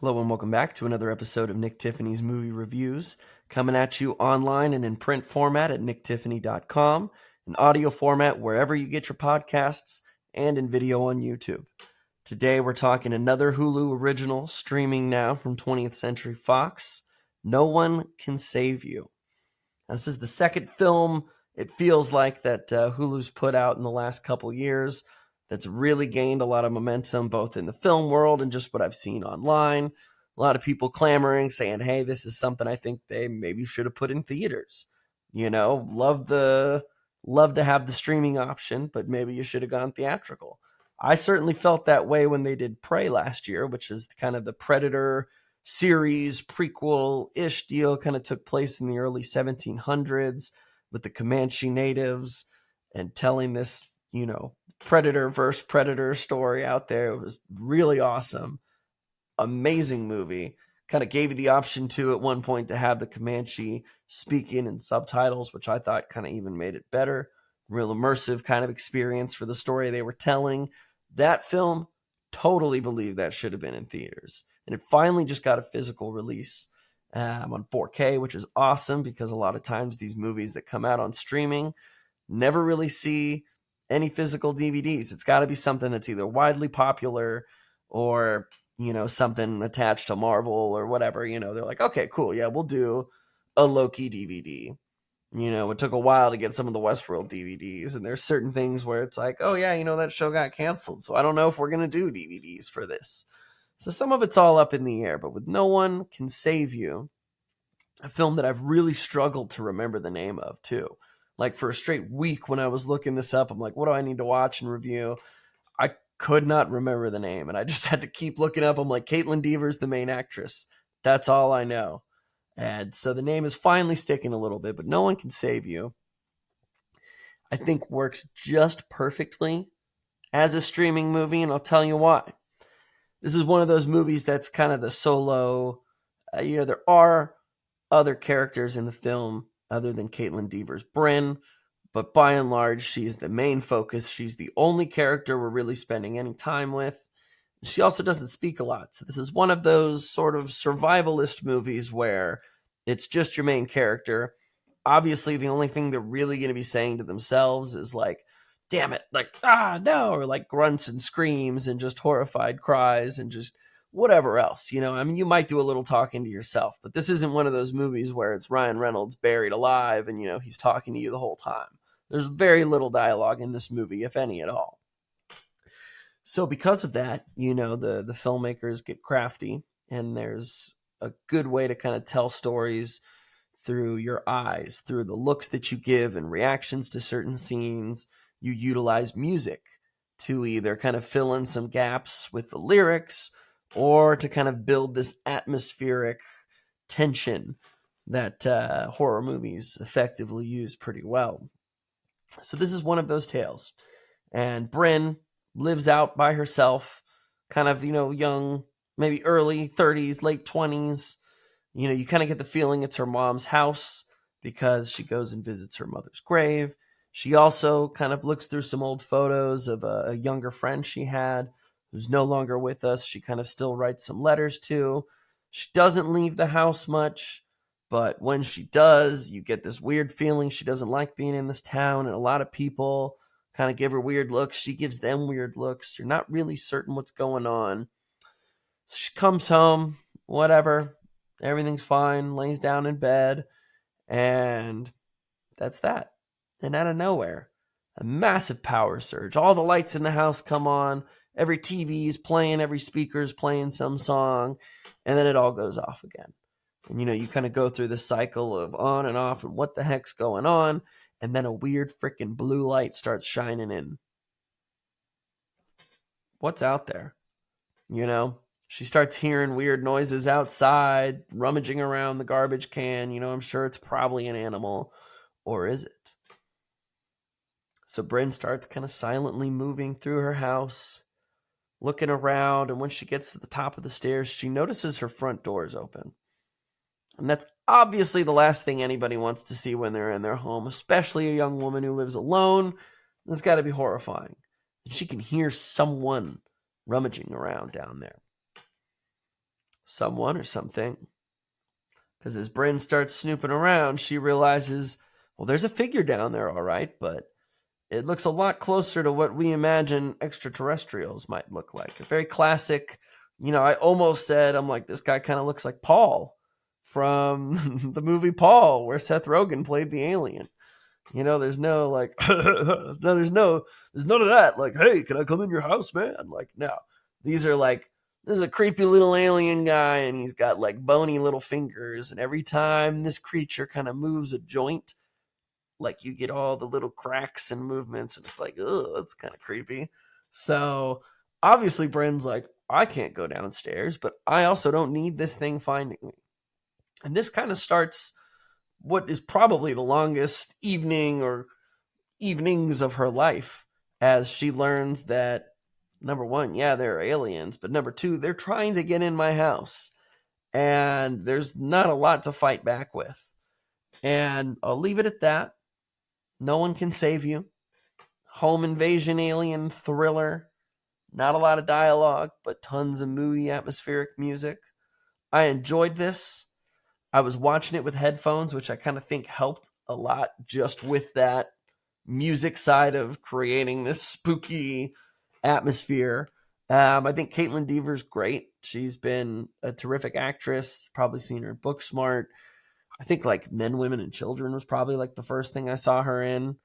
Hello and welcome back to another episode of Nick Tiffany's Movie Reviews, coming at you online and in print format at nicktiffany.com, in audio format wherever you get your podcasts, and in video on YouTube. Today we're talking another Hulu original streaming now from 20th Century Fox, No One Can Save You. Now, this is the second film it feels like that Hulu's put out in the last couple years that's really gained a lot of momentum, both in the film world and just what I've seen online. A lot of people clamoring, saying, hey, this is something I think they maybe should have put in theaters. You know, love to have the streaming option, but maybe you should have gone theatrical. I certainly felt that way when they did Prey last year, which is kind of the Predator series prequel-ish deal, kind of took place in the early 1700s with the Comanche natives and telling this, Predator versus Predator story out there. It was really awesome. Amazing movie. Kind of gave you the option to, at one point, to have the Comanche speaking in subtitles, which I thought kind of even made it better. Real immersive kind of experience for the story they were telling. That film, totally believe that should have been in theaters. And it finally just got a physical release on 4K, which is awesome because a lot of times these movies that come out on streaming never really see any physical DVDs. It's got to be something that's either widely popular or, something attached to Marvel or whatever. They're like, okay, cool. Yeah, we'll do a Loki DVD. It took a while to get some of the Westworld DVDs, and there's certain things where it's like, oh yeah, that show got canceled, so I don't know if we're going to do DVDs for this. So some of it's all up in the air, but with No One Can Save You, a film that I've really struggled to remember the name of too. Like for a straight week when I was looking this up, I'm like, what do I need to watch and review? I could not remember the name, and I just had to keep looking up. I'm like, Caitlin Deaver's the main actress. That's all I know. And so the name is finally sticking a little bit, but No One Can Save You, I think, works just perfectly as a streaming movie, and I'll tell you why. This is one of those movies that's kind of the solo, there are other characters in the film other than Caitlin Deaver's Bryn, but by and large, she's the main focus. She's the only character we're really spending any time with. She also doesn't speak a lot. So this is one of those sort of survivalist movies where it's just your main character. Obviously, the only thing they're really going to be saying to themselves is like, damn it, like, no, or like grunts and screams and just horrified cries and just whatever else. You might do a little talking to yourself, but this isn't one of those movies where it's Ryan Reynolds buried alive and, he's talking to you the whole time. There's very little dialogue in this movie, if any at all. So because of that, the filmmakers get crafty, and there's a good way to kind of tell stories through your eyes, through the looks that you give and reactions to certain scenes. You utilize music to either kind of fill in some gaps with the lyrics or to kind of build this atmospheric tension that horror movies effectively use pretty well. So this is one of those tales. And Bryn lives out by herself, kind of, young, maybe early 30s, late 20s. You kind of get the feeling it's her mom's house because she goes and visits her mother's grave. She also kind of looks through some old photos of a younger friend she had who's no longer with us. She kind of still writes some letters to. She doesn't leave the house much, but when she does, you get this weird feeling she doesn't like being in this town, and a lot of people kind of give her weird looks. She gives them weird looks. You're not really certain what's going on. So she comes home, whatever. Everything's fine, lays down in bed, and that's that. And out of nowhere, a massive power surge. All the lights in the house come on. Every TV is playing, every speaker is playing some song, and then it all goes off again. And, you kind of go through this cycle of on and off and what the heck's going on, and then a weird freaking blue light starts shining in. What's out there? She starts hearing weird noises outside, rummaging around the garbage can. I'm sure it's probably an animal. Or is it? So Bryn starts kind of silently moving through her house, looking around, and when she gets to the top of the stairs, she notices her front door is open. And that's obviously the last thing anybody wants to see when they're in their home, especially a young woman who lives alone. That's got to be horrifying. And she can hear someone rummaging around down there. someone or something. Because as Bryn starts snooping around, she realizes, well, there's a figure down there, all right, but it looks a lot closer to what we imagine extraterrestrials might look like. A very classic, I almost said, I'm like, this guy kind of looks like Paul from the movie Paul, where Seth Rogen played the alien. There's no like, no, there's none of that. Like, hey, can I come in your house, man? Like, no. These are like, this is a creepy little alien guy, and he's got like bony little fingers. And every time this creature kind of moves a joint, like you get all the little cracks and movements, and it's like, oh, that's kind of creepy. So obviously, Bryn's like, I can't go downstairs, but I also don't need this thing finding me. And this kind of starts what is probably the longest evening or evenings of her life as she learns that number one, yeah, there are aliens, but number two, they're trying to get in my house. And there's not a lot to fight back with. And I'll leave it at that. No one can save you. Home invasion alien thriller. Not a lot of dialogue, but tons of moody atmospheric music. I enjoyed this. I was watching it with headphones, which I kind of think helped a lot just with that music side of creating this spooky atmosphere. I think Caitlin Deaver's great. She's been a terrific actress. Probably seen her in Booksmart. I think like Men, Women, and Children was probably like the first thing I saw her in.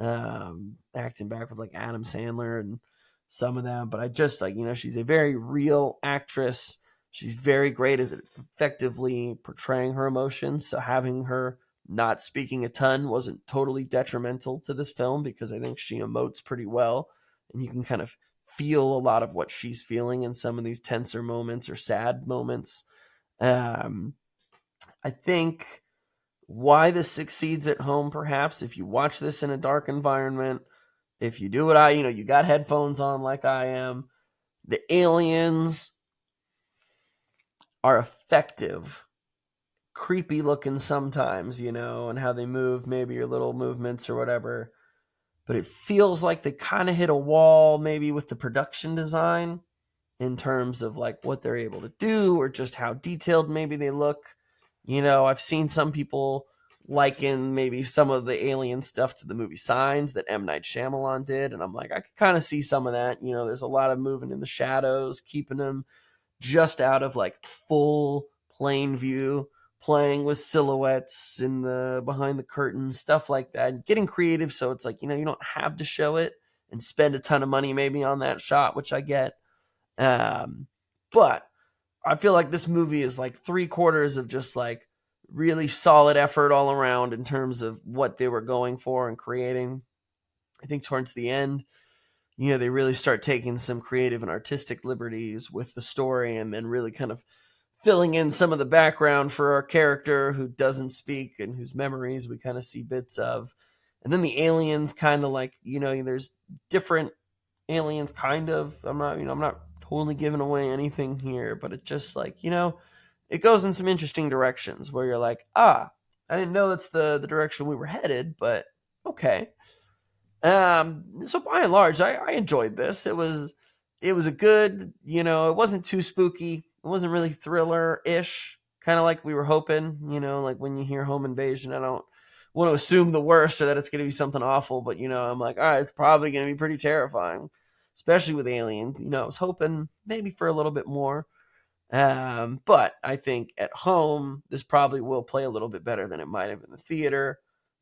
Acting back with like Adam Sandler and some of them. But I just like, she's a very real actress. She's very great at effectively portraying her emotions. So having her not speaking a ton wasn't totally detrimental to this film, because I think she emotes pretty well, and you can kind of feel a lot of what she's feeling in some of these tenser moments or sad moments. I think why this succeeds at home, perhaps, if you watch this in a dark environment, if you do what you got headphones on like I am, the aliens are effective, creepy looking sometimes, and how they move, maybe your little movements or whatever. But it feels like they kind of hit a wall maybe with the production design in terms of like what they're able to do or just how detailed maybe they look. I've seen some people liken maybe some of the alien stuff to the movie Signs that M. Night Shyamalan did. And I'm like, I could kind of see some of that. There's a lot of moving in the shadows, keeping them just out of like full plain view, playing with silhouettes in the behind the curtains, stuff like that, getting creative. So it's like, you don't have to show it and spend a ton of money maybe on that shot, which I get. But I feel like this movie is like 3/4 of just like really solid effort all around in terms of what they were going for and creating. I think towards the end, they really start taking some creative and artistic liberties with the story, and then really kind of filling in some of the background for our character who doesn't speak and whose memories we kind of see bits of. And then the aliens kind of like, there's different aliens kind of. I'm not totally giving away anything here, but it's just like, it goes in some interesting directions where you're like, I didn't know that's the direction we were headed, but okay. So by and large, I enjoyed this. It was a good, it wasn't too spooky. It wasn't really thriller-ish, kind of like we were hoping. Like when you hear home invasion, I don't want to assume the worst or that it's going to be something awful, but I'm like, all right, it's probably going to be pretty terrifying, especially with aliens. I was hoping maybe for a little bit more. But I think at home, this probably will play a little bit better than it might have in the theater.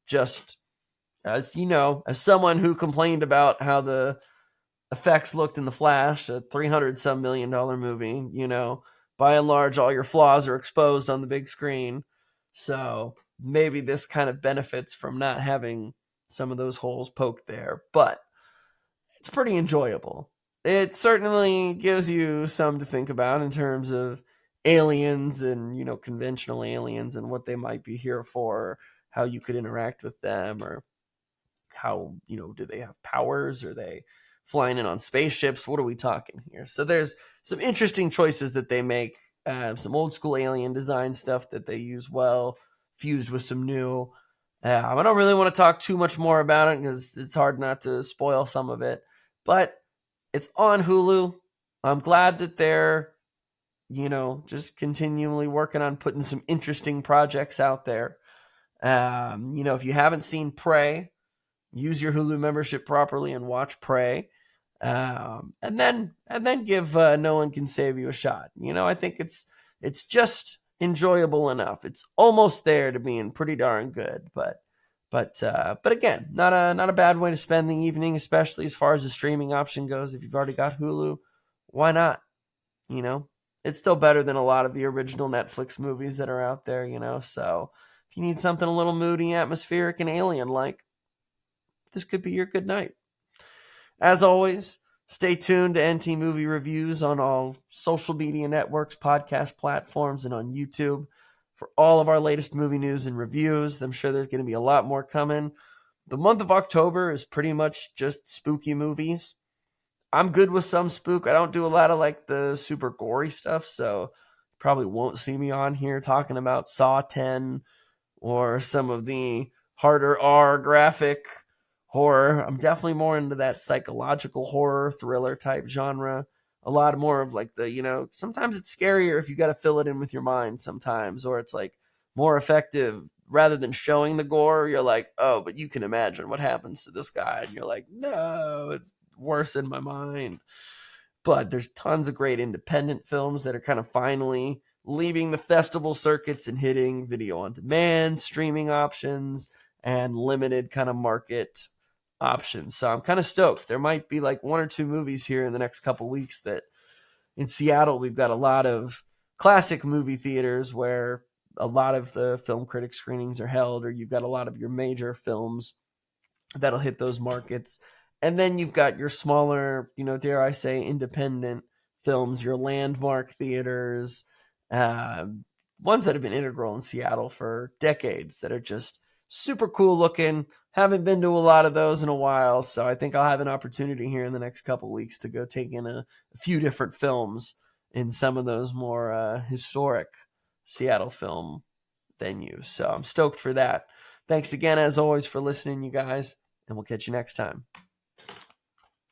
Just as someone who complained about how the effects looked in The Flash, a 300 some $1 million movie, by and large, all your flaws are exposed on the big screen. So maybe this kind of benefits from not having some of those holes poked there, but it's pretty enjoyable. It certainly gives you some to think about in terms of aliens and, conventional aliens and what they might be here for, how you could interact with them, or how, do they have powers? Are they flying in on spaceships? What are we talking here? So there's some interesting choices that they make, some old school alien design stuff that they use well, fused with some new. I don't really want to talk too much more about it because it's hard not to spoil some of it, but it's on Hulu. I'm glad that they're just continually working on putting some interesting projects out there. If you haven't seen Prey, use your Hulu membership properly and watch Prey. And then give No One Can Save You a shot. I think it's just enjoyable enough. It's almost there to being pretty darn good, but again, not a bad way to spend the evening, especially as far as the streaming option goes. If you've already got Hulu, why not? You know, it's still better than a lot of the original Netflix movies that are out there. So if you need something a little moody, atmospheric, and alien like, this could be your good night. As always, stay tuned to NT Movie Reviews on all social media networks, podcast platforms, and on YouTube for all of our latest movie news and reviews. I'm sure there's going to be a lot more coming. The month of October is pretty much just spooky movies. I'm good with some spook. I don't do a lot of like the super gory stuff, so probably won't see me on here talking about Saw 10 or some of the harder R graphic horror. I'm definitely more into that psychological horror thriller type genre. A lot more of like sometimes it's scarier if you got to fill it in with your mind sometimes, or it's like more effective rather than showing the gore. You're like, oh, but you can imagine what happens to this guy. And you're like, no, it's worse in my mind. But there's tons of great independent films that are kind of finally leaving the festival circuits and hitting video on demand, streaming options, and limited kind of market options. So I'm kind of stoked. There might be like one or two movies here in the next couple weeks that in Seattle, we've got a lot of classic movie theaters where a lot of the film critic screenings are held, or you've got a lot of your major films that'll hit those markets. And then you've got your smaller, dare I say, independent films, your landmark theaters, uh, ones that have been integral in Seattle for decades that are just super cool looking. Haven't been to a lot of those in a while, so I think I'll have an opportunity here in the next couple weeks to go take in a few different films in some of those more historic Seattle film venues. So I'm stoked for that. Thanks again, as always, for listening, you guys, and we'll catch you next time.